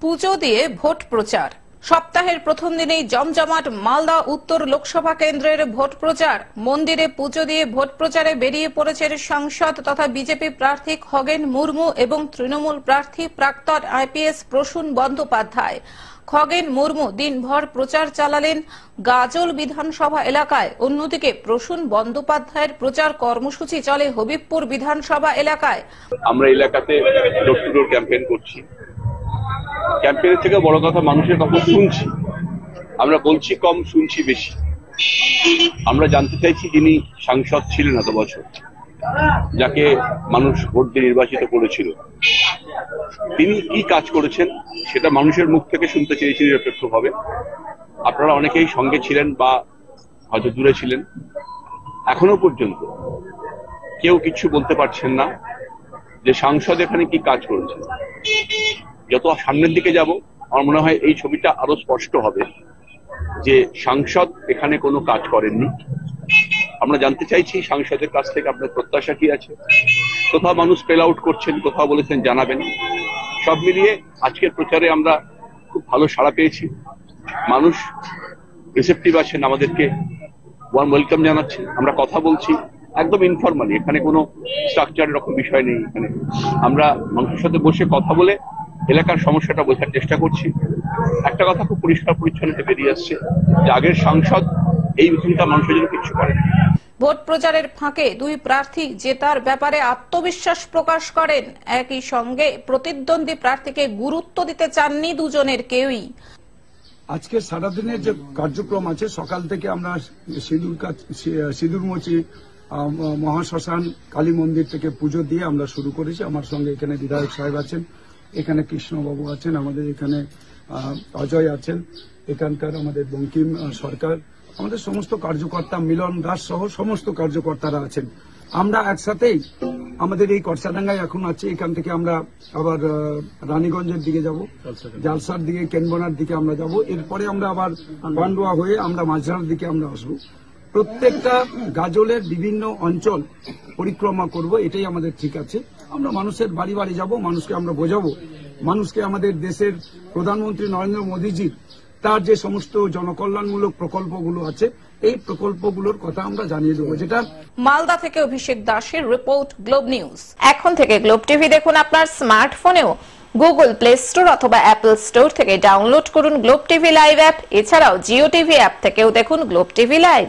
পুজো দিয়ে ভোট প্রচার। সপ্তাহের প্রথম দিনেই জমজমাট মালদা উত্তর লোকসভা কেন্দ্রের ভোট প্রচার। মন্দিরে পুজো দিয়ে ভোট প্রচারে বেরিয়ে পড়েছেন সাংসদ তথা বিজেপি প্রার্থী খগেন মুর্মু এবং তৃণমূল প্রার্থী প্রাক্তন আইপিএস প্রসূন বন্দ্যোপাধ্যায়। খগেন মুর্মু দিনভর প্রচার চালালেন গাজল বিধানসভা এলাকায়। অন্যদিকে প্রসূন বন্দ্যোপাধ্যায়ের প্রচার কর্মসূচি চলে হবিবপুর বিধানসভা এলাকায়। আমরা এলাকাতে ডোর টু ডোর ক্যাম্পেইন করছি। ক্যাম্পেইনের থেকে বড় কথা, মানুষের কথা শুনছি। আমরা বলছি কম, শুনছি বেশি। আমরা জানতে চাইছি যিনি সাংসদ ছিলেন এত বছর, যাকে মানুষ ভোট দিয়ে নির্বাচিত করেছিল, তিনি কি কাজ করেছেন সেটা মানুষের মুখ থেকে শুনতে চেয়েছি নিরপেক্ষভাবে। আপনারা অনেকেই সঙ্গে ছিলেন বা হয়তো দূরে ছিলেন, এখনো পর্যন্ত কেউ কিছু বলতে পারছেন না যে সাংসদ এখানে কি কাজ করেছেন। যত সামনের দিকে যাব, আমার মনে হয় এই ছবিটা আরো স্পষ্ট হবে যে সাংসদ এখানে কোনো কাজ করেননি। আমরা জানতে চাইছি সাংসদের কাছ থেকে আপনার প্রত্যাশা কি আছে। কোথাও মানুষ স্পেল আউট করছেন, কোথাও বলেছেন জানাবেন। সব মিলিয়ে আজকের প্রচারে আমরা খুব ভালো সাড়া পেয়েছি। মানুষ রিসেপটিভ আছেন, আমাদেরকে ওয়ার্ম ওয়েলকাম জানাচ্ছেন। আমরা কথা বলছি একদম ইনফরমালি, এখানে কোনো স্ট্রাকচার এরকম বিষয় নেই। এখানে আমরা মানুষের সাথে বসে কথা বলে এলাকার সমস্যাটা বোঝার চেষ্টা করছি। একটা কথা খুব পরিষ্কার পরিচ্ছন্ন বেরিয়ে আসছে যে আগের সাংসদ এই ভূমিকা মানুষের জন্য কিছু করেন। ভোট প্রচারের ফাঁকে দুই প্রার্থী জেতার ব্যাপারে আত্মবিশ্বাস প্রকাশ করেন। একই সঙ্গে প্রতিদ্বন্দ্বী প্রার্থীকে গুরুত্ব দিতে চাননি দুজনের কেউই। আজকে সারাদিনের যে কার্যক্রম আছে, সকাল থেকে আমরা সিঁদুরমুচি মহাশ্মশান কালী মন্দির থেকে পুজো দিয়ে আমরা শুরু করেছি। আমার সঙ্গে এখানে বিধায়ক সাহেব আছেন, এখানে কৃষ্ণবাবু আছেন, আমাদের এখানে অজয় আছেন, এখানকার আমাদের বঙ্কিম সরকার, আমাদের সমস্ত কার্যকর্তা, মিলন দাস সহ সমস্ত কার্যকর্তারা আছেন। আমরা একসাথেই আমাদের এই কর্সাডাঙ্গায় এখন আছে। এখান থেকে আমরা আবার রানীগঞ্জের দিকে যাব, জালসার দিকে, কেনবনার দিকে আমরা যাব। এরপরে আমরা আবার পান্ডুয়া হয়ে আমরা মাঝরার দিকে আমরা আসবো। প্রত্যেকটা গাজলের বিভিন্ন অঞ্চল পরিক্রমা করব, এটাই আমাদের ঠিক আছে। আমরা মানুষের বাড়ি বাড়ি যাব, মানুষকে আমরা বোঝাবো, মানুষকে আমাদের দেশের প্রধানমন্ত্রী নরেন্দ্র মোদীজির তার যে সমস্ত জনকল্যাণমূলক প্রকল্পগুলো আছে, এই প্রকল্পগুলোর কথা আমরা জানিয়ে দেবো। যেটা মালদা থেকে অভিষেক দাসের রিপোর্ট, গ্লোব নিউজ। এখন থেকে গ্লোব টিভি দেখুন আপনার স্মার্টফোনেও। গুগল প্লে স্টোর অথবা অ্যাপল স্টোর থেকে ডাউনলোড করুন গ্লোব টিভি লাইভ অ্যাপ। এছাড়াও জিও টিভি অ্যাপ থেকেও দেখুন গ্লোব টিভি লাইভ।